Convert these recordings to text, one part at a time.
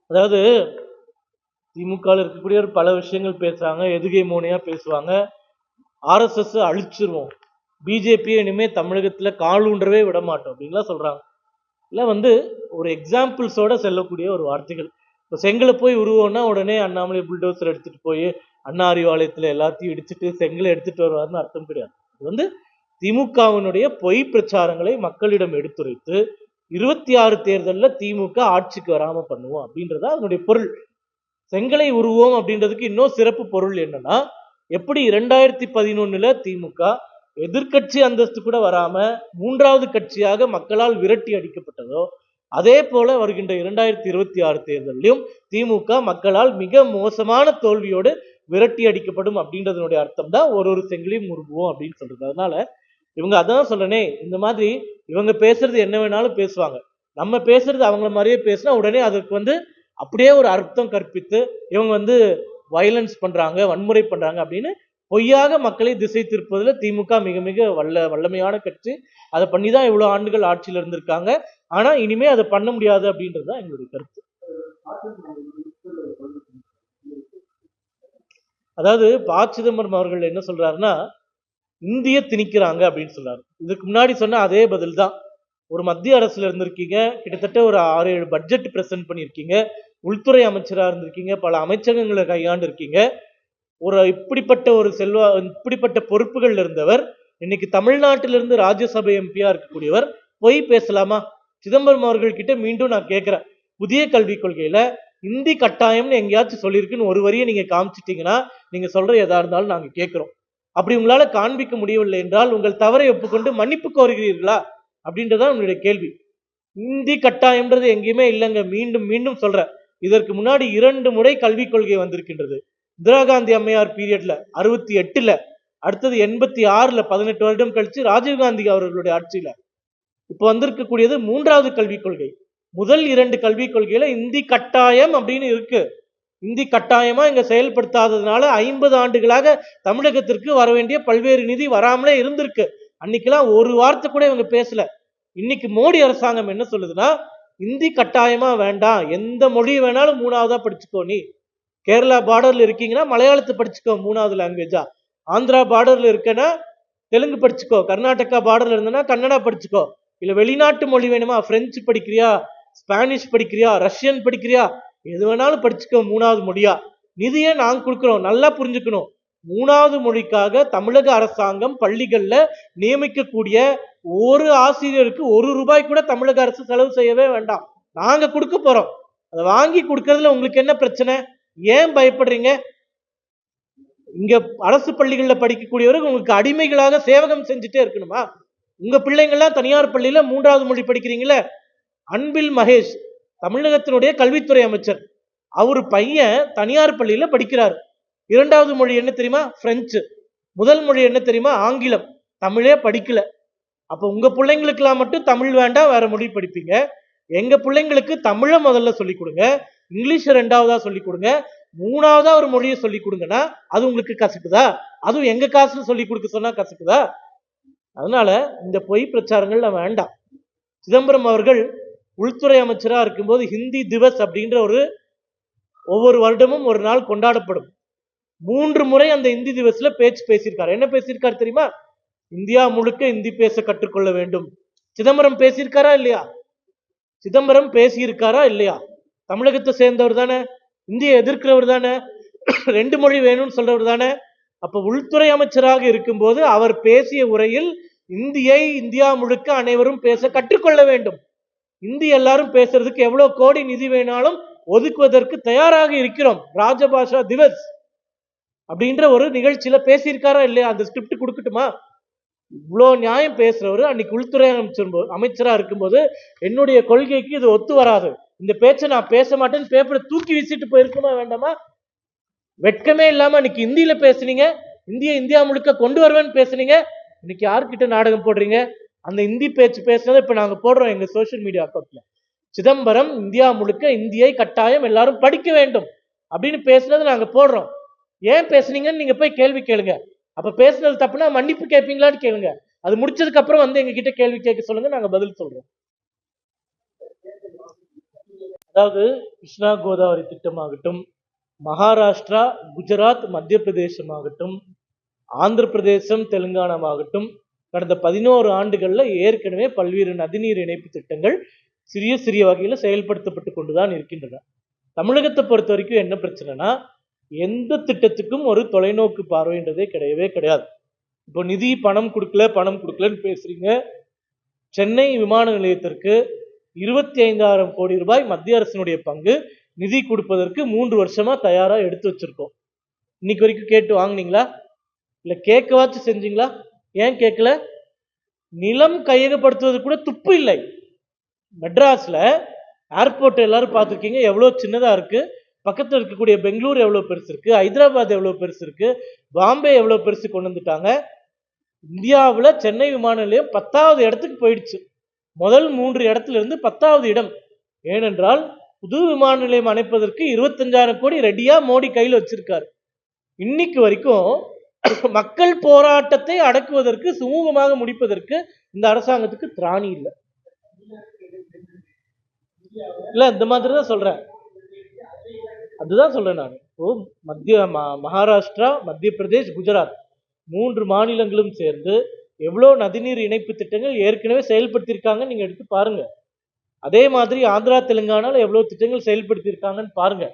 அதாவது திமுகவில் இருக்கக்கூடிய பல விஷயங்கள் பேசுறாங்க, எதுகை மோனையா பேசுவாங்க. ஆர்எஸ்எஸ் அழிச்சிருவோம், பிஜேபி இனிமே தமிழகத்துல காலூன்றவே விட மாட்டோம் அப்படின்லாம் சொல்றாங்க. இல்ல ஒரு எக்ஸாம்பிள்ஸோட செல்லக்கூடிய ஒரு வார்த்தைகள். இப்போ செங்கலை போய் உருவோம்னா உடனே அண்ணாமலை புல்டோசர் எடுத்துட்டு போய் அண்ணா அறிவாலயத்துல எல்லாத்தையும் இடிச்சுட்டு செங்கலை எடுத்துட்டு வருவாருன்னு அர்த்தம் கிடையாது. இது திமுகவினுடைய பொய் பிரச்சாரங்களை மக்களிடம் எடுத்துரைத்து 26 தேர்தலில் திமுக ஆட்சிக்கு வராம பண்ணுவோம் அப்படின்றதா அதனுடைய பொருள். செங்கலை உருவோம் அப்படின்றதுக்கு இன்னும் சிறப்பு பொருள் என்னன்னா, எப்படி 2011 திமுக எதிர்கட்சி அந்தஸ்து கூட வராம 3வது கட்சியாக மக்களால் விரட்டி அடிக்கப்பட்டதோ, அதே போல வருகின்ற 2026 தேர்தலிலும் திமுக மக்களால் மிக மோசமான தோல்வியோடு விரட்டி அடிக்கப்படும் அப்படின்றதனுடைய அர்த்தம் தான் ஒரு செங்கலையும் உருவோம் அப்படின்னு சொல்றது. அதனால இவங்க அதான் சொல்றனே, இந்த மாதிரி இவங்க பேசுறது என்ன வேணாலும் பேசுவாங்க, நம்ம பேசுறது அவங்கள மாதிரியே பேசினா உடனே அதுக்கு அப்படியே ஒரு அர்த்தம் கற்பித்து இவங்க வயலன்ஸ் பண்றாங்க, வன்முறை பண்றாங்க அப்படின்னு பொய்யாக மக்களை திசை திருப்பதில் திமுக மிக மிக வல்லமையான கட்சி. அதை பண்ணி தான் இவ்வளவு ஆண்டுகள் ஆட்சியில் இருந்திருக்காங்க. ஆனா இனிமே அதை பண்ண முடியாது அப்படின்றது தான் எங்களுடைய கருத்து. அதாவது ப. சிதம்பரம் அவர்கள் என்ன சொல்றாருன்னா, இந்திய திணிக்கிறாங்க அப்படின்னு சொல்றாரு. இதுக்கு முன்னாடி சொன்ன அதே பதில் தான். ஒரு மத்திய அரசுல இருந்திருக்கீங்க, கிட்டத்தட்ட ஒரு 6-7 பட்ஜெட் பிரசன்ட் பண்ணியிருக்கீங்க, உள்துறை அமைச்சராக இருந்திருக்கீங்க, பல அமைச்சகங்களை கையாண்டு இருக்கீங்க. இப்படிப்பட்ட பொறுப்புகள் இருந்தவர் இன்னைக்கு தமிழ்நாட்டிலிருந்து ராஜ்யசபை எம்பியா இருக்கக்கூடியவர் பொய் பேசலாமா? சிதம்பரம் அவர்கள் கிட்ட மீண்டும் நான் கேட்கிறேன், புதிய கல்விக் கொள்கையில இந்தி கட்டாயம்னு எங்கேயாச்சும் சொல்லியிருக்குன்னு ஒரு வரியை நீங்க காமிச்சிட்டீங்கன்னா நீங்க சொல்ற எதா இருந்தாலும் நாங்க கேட்கிறோம். அப்படி உங்களால காண்பிக்க முடியவில்லை என்றால் உங்கள் தவறை ஒப்புக்கொண்டு மன்னிப்பு கோருகிறீர்களா அப்படின்றதான் உங்களுடைய கேள்வி. இந்தி கட்டாயம்ன்றது எங்கேயுமே இல்லைங்க. மீண்டும் மீண்டும் சொல்றேன், இதற்கு முன்னாடி 2 முறை கல்விக் கொள்கை வந்திருக்கின்றது. இந்திரா காந்தி அம்மையார் பீரியட்ல 68ல, அடுத்தது 86ல 18 வருடம் கழிச்சு ராஜீவ்காந்தி அவர்களுடைய ஆட்சியில. இப்ப வந்திருக்கக்கூடியது 3வது கல்விக் கொள்கை. முதல் 2 கல்விக் கொள்கையில இந்தி கட்டாயம் அப்படின்னு இருக்கு. இந்தி கட்டாயமா இங்க செயல்படுத்தாததுனால 50 ஆண்டுகளாக தமிழகத்திற்கு வர வேண்டிய பல்வேறு நிதி வராமலே இருந்திருக்கு. அன்னைக்கெல்லாம் ஒரு வார்த்தை கூட இவங்க பேசல. இன்னைக்கு மோடி அரசாங்கம் என்ன சொல்லுதுன்னா, இந்தி கட்டாயமா வேண்டாம், எந்த மொழி வேணாலும் 3வதா படிச்சுக்கோ. நீ கேரளா பார்டர்ல இருக்கீங்கன்னா மலையாளத்தை படிச்சுக்கோ 3வது லாங்குவேஜா, ஆந்திரா பார்டர்ல இருக்கனா தெலுங்கு படிச்சுக்கோ, கர்நாடகா பார்டர்ல இருந்தனா கன்னடா படிச்சுக்கோ, இல்ல வெளிநாட்டு மொழி வேணுமா, பிரெஞ்சு படிக்கிறியா, ஸ்பானிஷ் படிக்கிறியா, ரஷ்யன் படிக்கிறியா, எது வேணாலும் படிச்சுக்கோ 3வது மொழியா. நிதியை நாங்க கொடுக்கிறோம், நல்லா புரிஞ்சுக்கணும். 3வது மொழிக்காக தமிழக அரசாங்கம் பள்ளிகள்ல நியமிக்கக்கூடிய ஒரு ஆசிரியருக்கு 1 ரூபாய் கூட தமிழக அரசு செலவு செய்யவே வேண்டாம், நாங்க கொடுக்க போறோம். அதை வாங்கி கொடுக்கறதுல உங்களுக்கு என்ன பிரச்சனை? ஏன் பயப்படுறீங்க? இங்க அரசு பள்ளிகள்ல படிக்கக்கூடியவர்கள் உங்களுக்கு அடிமைகளாக சேவகம் செஞ்சுட்டே இருக்கணுமா? உங்க பிள்ளைங்கள்லாம் தனியார் பள்ளியில 3வது மொழி படிக்கிறீங்களே. அன்பில் மகேஷ் தமிழகத்தினுடைய கல்வித்துறை அமைச்சர், அவரு பையன் தனியார் பள்ளியில படிக்கிறார். 2வது மொழி என்ன தெரியுமா? பிரெஞ்சு. முதல் மொழி என்ன தெரியுமா? ஆங்கிலம். தமிழே படிக்கல. அப்ப உங்க பிள்ளைங்களுக்கெல்லாம் மட்டும் தமிழ் வேண்டாம், வேற மொழி படிப்பீங்க. எங்க பிள்ளைங்களுக்கு தமிழ முதல்ல சொல்லிக் கொடுங்க, இங்கிலீஷ் 2வதா சொல்லிக் கொடுங்க, 3வதா ஒரு மொழியை சொல்லிக் கொடுங்கன்னா அது உங்களுக்கு கசக்குதா? அதுவும் எங்க காசுல சொல்லிக் கொடுக்க சொன்னா கசக்குதா? அதனால இந்த பொய் பிரச்சாரங்கள்ல வேண்டாம். சிதம்பரம் அவர்கள் உள்துறை அமைச்சரா இருக்கும்போது ஹிந்தி திவஸ் அப்படின்ற ஒவ்வொரு வருடமும் ஒரு நாள் கொண்டாடப்படும். 3 முறை அந்த இந்தி திவஸ்ல பேச்சு பேசியிருக்காரு. என்ன பேசியிருக்காரு தெரியுமா? இந்தியா முழுக்க இந்தி பேச கற்றுக்கொள்ள வேண்டும். சிதம்பரம் பேசியிருக்காரா இல்லையா? சிதம்பரம் பேசியிருக்காரா இல்லையா? தமிழகத்தை சேர்ந்தவர் தானே, இந்தியை எதிர்க்கிறவர் தானே, 2 மொழி வேணும்னு சொல்றவர் தானே. அப்ப உள்துறை அமைச்சராக இருக்கும்போது அவர் பேசிய உரையில் இந்தியை இந்தியா முழுக்க அனைவரும் பேச கற்றுக்கொள்ள வேண்டும், இந்தி எல்லாரும் பேசுறதுக்கு எவ்வளவு கோடி நிதி வேணாலும் ஒதுக்குவதற்கு தயாராக இருக்கிறோம், ராஜபாஷா திவஸ் அப்படின்ற ஒரு நிகழ்ச்சியில பேசியிருக்காரா இல்லையா? அந்த ஸ்கிரிப்ட் கொடுக்கட்டுமா? இவ்வளோ நியாயம் பேசுறவரு அன்னைக்கு உள்துறை அமைச்சரா இருக்கும்போது என்னுடைய கொள்கைக்கு இது ஒத்து வராது, இந்த பேச்சை நான் பேச மாட்டேன்னு பேப்பரை தூக்கி வீசிட்டு போயிருக்குமா வேண்டாமா? வெட்கமே இல்லாம அன்னைக்கு இந்தியில பேசுனீங்க, இந்தியா முழுக்க கொண்டு வருவேன்னு பேசுனீங்க. இன்னைக்கு யாருக்கிட்ட நாடகம் போடுறீங்க? அந்த இந்தி பேச்சு பேசுனதை இப்ப நாங்க போடுறோம் எங்க சோசியல் மீடியா அக்கௌண்ட்ல. சிதம்பரம் இந்தியா முழுக்க இந்தியை கட்டாயம் எல்லாரும் படிக்க வேண்டும் அப்படின்னு பேசுனதை நாங்க போடுறோம். ஏன் பேசுனீங்கன்னு நீங்க போய் கேள்வி கேளுங்க. அப்ப பேசுனது தப்புனா மன்னிப்பு கேட்பீங்களான்னு கேளுங்க. அது முடிச்சதுக்கு அப்புறம் எங்க கிட்ட கேள்வி கேட்க சொல்லுங்க, நாங்க பதில் சொல்றோம். அதாவது கிருஷ்ணா கோதாவரி திட்டமாகட்டும், மகாராஷ்டிரா, குஜராத், மத்திய பிரதேசமாகட்டும், ஆந்திர பிரதேசம், தெலுங்கானாவாகட்டும், கடந்த 11 ஆண்டுகள்ல ஏற்கனவே பல்வேறு நதிநீர் இணைப்பு திட்டங்கள் சிறிய சிறிய வகையில செயல்படுத்தப்பட்டு கொண்டுதான் இருக்கின்றன. தமிழகத்தை பொறுத்த வரைக்கும் என்ன பிரச்சனைனா, எந்த திட்டத்துக்கும் ஒரு தொலைநோக்கு பார்வைன்றதே கிடையவே கிடையாது. இப்போ நிதி பணம் கொடுக்கல, பணம் கொடுக்கலன்னு பேசுறீங்க. சென்னை விமான நிலையத்திற்கு 25,000 கோடி ரூபாய் மத்திய அரசினுடைய பங்கு நிதி கொடுப்பதற்கு 3 வருஷமா தயாரா எடுத்து வச்சிருக்கோம். இன்னைக்கு வரைக்கும் கேட்டு வாங்குனீங்களா? இல்ல கேட்கவாச்சும் செஞ்சீங்களா? ஏன் கேட்கல? நிலம் கையகப்படுத்துவது கூட துப்பு இல்லை. மெட்ராஸ்ல ஏர்போர்ட் எல்லாரும் பார்த்துருக்கீங்க, எவ்வளவு சின்னதா இருக்கு. பக்கத்துல இருக்கக்கூடிய பெங்களூர் எவ்வளவு பெருசு இருக்கு, ஹைதராபாத் எவ்வளவு பெருசு இருக்கு, பாம்பே எவ்வளவு பெருசு கொண்டு வந்துட்டாங்க. இந்தியாவுல சென்னை விமான நிலையம் 10வது இடத்துக்கு போயிடுச்சு. முதல் 3 இடத்துல இருந்து 10வது இடம். ஏனென்றால் புது விமான நிலையம் அமைப்பதற்கு 25,000 கோடி ரெடியா மோடி கையில் வச்சிருக்காரு. இன்னைக்கு வரைக்கும் மக்கள் போராட்டத்தை அடக்குவதற்கு, சுமூகமாக முடிப்பதற்கு இந்த அரசாங்கத்துக்கு திராணி இல்லை. இல்ல இந்த மாதிரி தான் சொல்றேன். அதுதான் சொல்றேன் நான். இப்போ மகாராஷ்டிரா, மத்திய பிரதேஷ், குஜராத் 3 மாநிலங்களும் சேர்ந்து எவ்வளவு நதிநீர் இணைப்பு திட்டங்கள் ஏற்கனவே செயல்படுத்தியிருக்காங்க நீங்க எடுத்து பாருங்க. அதே மாதிரி ஆந்திரா, தெலுங்கானால எவ்வளவு திட்டங்கள் செயல்படுத்தியிருக்காங்கன்னு பாருங்க.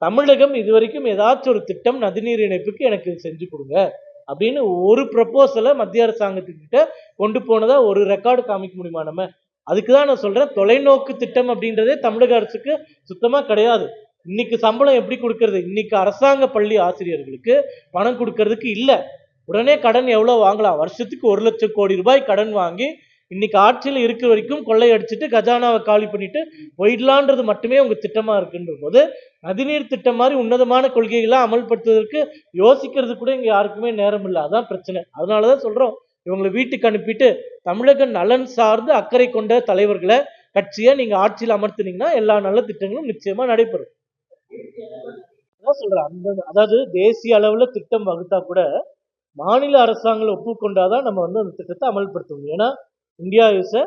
தமிழகம் இதுவரைக்கும் ஏதாச்சும் ஒரு திட்டம் நதிநீர் இணைப்புக்கு எனக்கு செஞ்சு கொடுங்க அப்படின்னு ஒரு ப்ரப்போசலை மத்திய அரசாங்கத்துக்கிட்ட கொண்டு போனதா ஒரு ரெக்கார்டு காமிக்க முடியுமா நம்ம? அதுக்குதான் நான் சொல்றேன், தொலைநோக்கு திட்டம் அப்படின்றதே தமிழக அரசுக்கு சுத்தமா கிடையாது. இன்னைக்கு சம்பளம் எப்படி கொடுக்கறது? இன்னைக்கு அரசாங்க பள்ளி ஆசிரியர்களுக்கு பணம் கொடுக்கறதுக்கு இல்ல. உடனே கடன் எவ்வளவு வாங்கலாம்? வருஷத்துக்கு 1 லட்சம் கோடி ரூபாய் கடன் வாங்கி இன்னைக்கு ஆட்சியில் இருக்கிற வரைக்கும் கொள்ளையடிச்சிட்டு கஜானாவை காலி பண்ணிட்டு போயிடலான்றது மட்டுமே உங்க திட்டமா இருக்குன்ற போது, நதிநீர் திட்டம் மாதிரி உன்னதமான கொள்கைகளை அமல்படுத்துவதற்கு யோசிக்கிறது கூட இங்க யாருக்குமே நேரம் இல்லை. அதான் பிரச்சனை. அதனாலதான் சொல்றோம், இவங்களை வீட்டுக்கு அனுப்பிட்டு தமிழக நலன் சார்ந்து அக்கறை கொண்ட தலைவர்களை கட்சியை நீங்க ஆட்சியில் அமர்த்தினீங்கன்னா எல்லா நல்ல திட்டங்களும் நிச்சயமா நடைபெறும். அதான் சொல்றேன். அதாவது தேசிய அளவுல திட்டம் வகுத்தா கூட மாநில அரசாங்கம் ஒப்புக்கொண்டாதான் நம்ம அந்த திட்டத்தை அமல்படுத்தணும். ஏன்னா India is a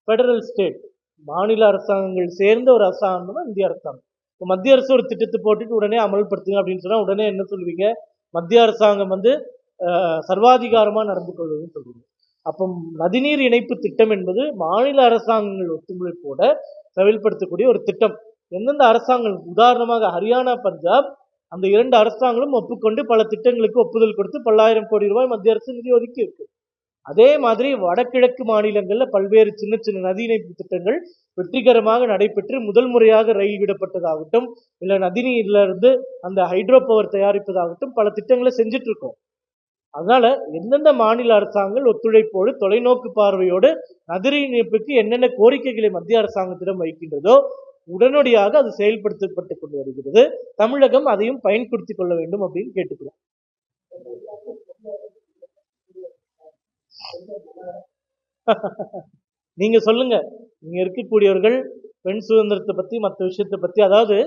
federal state. மாநில அரசாங்கங்கள் சேர்ந்த ஒரு அரசாங்கம் தான் இந்திய அரசாங்கம். இப்போ மத்திய அரசு ஒரு திட்டத்தை போட்டுட்டு உடனே அமல்படுத்துங்க அப்படின்னு சொன்னா உடனே என்ன சொல்லுவீங்க? மத்திய அரசாங்கம் சர்வாதிகாரமா நடந்து கொள்வதுன்னு சொல்றீங்க. அப்போ நதிநீர் இணைப்பு திட்டம் என்பது மாநில அரசாங்கங்கள் ஒத்துழைப்போட செயல்படுத்தக்கூடிய ஒரு திட்டம். எந்தெந்த அரசாங்கம், உதாரணமாக ஹரியானா, பஞ்சாப், அந்த 2 அரசாங்கங்களும் ஒப்புக்கொண்டு பல திட்டங்களுக்கு ஒப்புதல் கொடுத்து பல்லாயிரம் கோடி ரூபாய் மத்திய அரசு நிதி ஒதுக்கி இருக்கு. அதே மாதிரி வடகிழக்கு மாநிலங்கள்ல பல்வேறு சின்ன சின்ன நதி இணைப்பு திட்டங்கள் வெற்றிகரமாக நடைபெற்று முதல் முறையாக ரயில் விடப்பட்டதாகட்டும், இல்ல நதிநீர்ல இருந்து அந்த ஹைட்ரோ பவர் தயாரிப்பதாகட்டும் பல திட்டங்களை செஞ்சுட்டு இருக்கோம். அதனால எந்தெந்த மாநில அரசாங்கங்கள் ஒத்துழைப்போடு தொலைநோக்கு பார்வையோடு நதிநீர் இணைப்புக்கு என்னென்ன கோரிக்கைகளை மத்திய அரசாங்கத்திடம் வைக்கின்றதோ உடனடியாக அது செயல்படுத்தப்பட்டு கொண்டு வருகிறது. தமிழகம் அதையும் பயன்படுத்திக் கொள்ள வேண்டும் அப்படின்னு கேட்டுக்கிறோம். நீங்க சொல்லுங்க, நீங்க இருக்கக்கூடியவர்கள் பெண் சுதந்திரத்தை பத்தி மற்ற விஷயத்தை பத்தி, அதாவது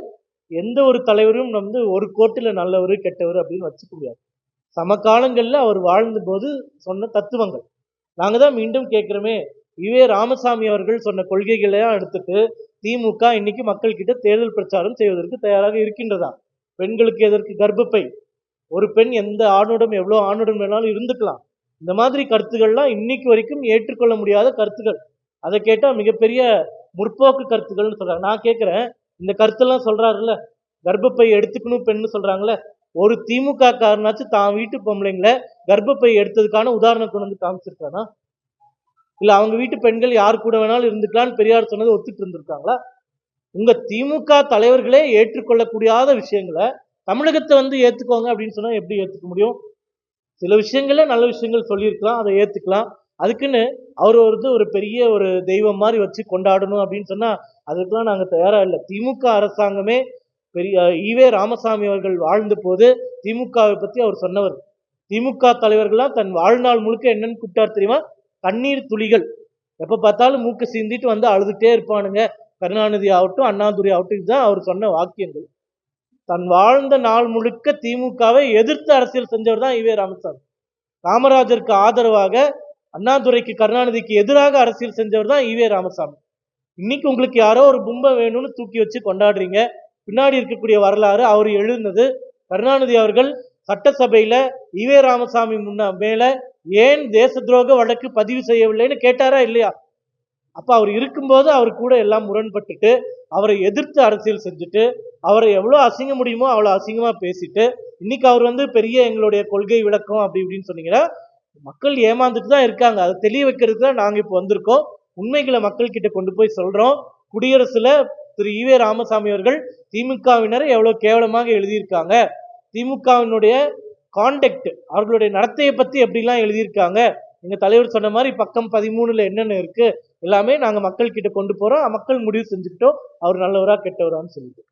எந்த ஒரு தலைவரும் ஒரு கோட்டில நல்லவர் கெட்டவர் அப்படின்னு வச்சுக்க முடியாது. சமகாலங்கள்ல அவர் வாழ்ந்த போது சொன்ன தத்துவங்கள் நாங்க தான் மீண்டும் கேட்கிறோமே. ராமசாமி அவர்கள் சொன்ன கொள்கைகளையும் எடுத்துட்டு திமுக இன்னைக்கு மக்கள் கிட்ட தேர்தல் பிரச்சாரம் செய்வதற்கு தயாராக இருக்கின்றதா? பெண்களுக்கு எதற்கு கர்ப்பப்பை? ஒரு பெண் எந்த ஆணுடன் எவ்வளவு ஆணுடன் வேணாலும் இருந்துக்கலாம். இந்த மாதிரி கருத்துக்கள்லாம் இன்னைக்கு வரைக்கும் ஏற்றுக்கொள்ள முடியாத கருத்துக்கள். அதை கேட்டா மிகப்பெரிய முற்போக்கு கருத்துக்கள்னு சொல்றாங்க. நான் கேட்கிறேன், இந்த கருத்தெல்லாம் சொல்றாருல்ல, கர்ப்பப்பை எடுத்துக்கணும் பெண்ணு சொல்றாங்களே, ஒரு திமுக காரனாச்சும் தான் வீட்டு பொம்பளைங்களை கர்ப்பப்பை எடுத்ததுக்கான உதாரணம் கொண்டு வந்து காமிச்சிருக்கானா? இல்ல அவங்க வீட்டு பெண்கள் யார் கூட வேணாலும் இருந்துக்கலாம்னு பெரியார் சொன்னதை ஒத்துட்டு இருந்திருக்காங்களா? உங்க திமுக தலைவர்களே ஏற்றுக்கொள்ளக்கூடியாத விஷயங்களை தமிழகத்தை ஏத்துக்கோங்க அப்படின்னு சொன்னா எப்படி ஏத்துக்க முடியும்? சில விஷயங்கள்ல நல்ல விஷயங்கள் சொல்லியிருக்கலாம், அதை ஏத்துக்கலாம். அதுக்குன்னு அவர் ஒரு பெரிய ஒரு தெய்வம் மாதிரி வச்சு கொண்டாடணும் அப்படின்னு சொன்னா அதுக்கெல்லாம் நாங்க தயாரா இல்லை. திமுக அரசாங்கமே பெரிய ராமசாமி அவர்கள் வாழ்ந்த போது திமுகவை பத்தி அவர் சொன்னவர். திமுக தலைவர்கள்லாம் தன் வாழ்நாள் முழுக்க என்னன்னு கூப்பிட்டார் தெரியுமா? கண்ணீர் துளிகள். எப்ப பார்த்தாலும் மூக்க சிந்திட்டு அழுதுட்டே இருப்பானுங்க. கருணாநிதி ஆகட்டும், அண்ணாதுரை ஆகட்டும், இதுதான் அவர் சொன்ன வாக்கியங்கள். தன் வாழ்ந்த நாள் முழுக்க திமுகவை எதிர்த்து அரசியல் செஞ்சவர் தான் ராமசாமி. காமராஜருக்கு ஆதரவாக, அண்ணாதுரைக்கு கருணாநிதிக்கு எதிராக அரசியல் செஞ்சவர் தான் ராமசாமி. இன்னைக்கு உங்களுக்கு யாரோ ஒரு பொம்மை வேணும்னு தூக்கி வச்சு கொண்டாடுறீங்க. பின்னாடி இருக்கக்கூடிய வரலாறு அவர் எழுதினது. கருணாநிதி அவர்கள் சட்டசபையில ஈவே ராமசாமி மேல ஏன் தேச துரோக வழக்கு பதிவு செய்யவில்லைன்னு கேட்டாரா இல்லையா? அப்ப அவர் இருக்கும்போது அவர் கூட எல்லாம் முரண்பட்டுட்டு அவரை எதிர்த்து அரசியல் செஞ்சுட்டு அவரை எவ்வளவு அசிங்க முடியுமோ அவ்வளவு அசிங்கமா பேசிட்டு இன்னைக்கு அவர் பெரிய எங்களுடைய கொள்கை விளக்கம் அப்படி இப்படின்னு சொன்னீங்கன்னா மக்கள் ஏமாந்துட்டு தான் இருக்காங்க. அதை தெளிய வைக்கிறதுக்கு தான் நாங்க இப்ப வந்திருக்கோம். உண்மைகளை மக்கள் கிட்ட கொண்டு போய் சொல்றோம். குடியரசுல திரு ஈவே ராமசாமி அவர்கள் திமுகவினரை எவ்வளவு கேவலமாக எழுதியிருக்காங்க, திமுகவினுடைய கான்டெக்ட் அவர்களுடைய நடத்தையை பத்தி எப்படிலாம் எழுதியிருக்காங்க, எங்க தலைவர் சொன்ன மாதிரி பக்கம் 13ல என்னென்ன இருக்கு எல்லாமே நாங்க மக்கள் கிட்ட கொண்டு போறோம். மக்கள் முடிவு செஞ்சுக்கிட்டோம் அவர் நல்லவரா கெட்டவரான்னு சொல்லிட்டு.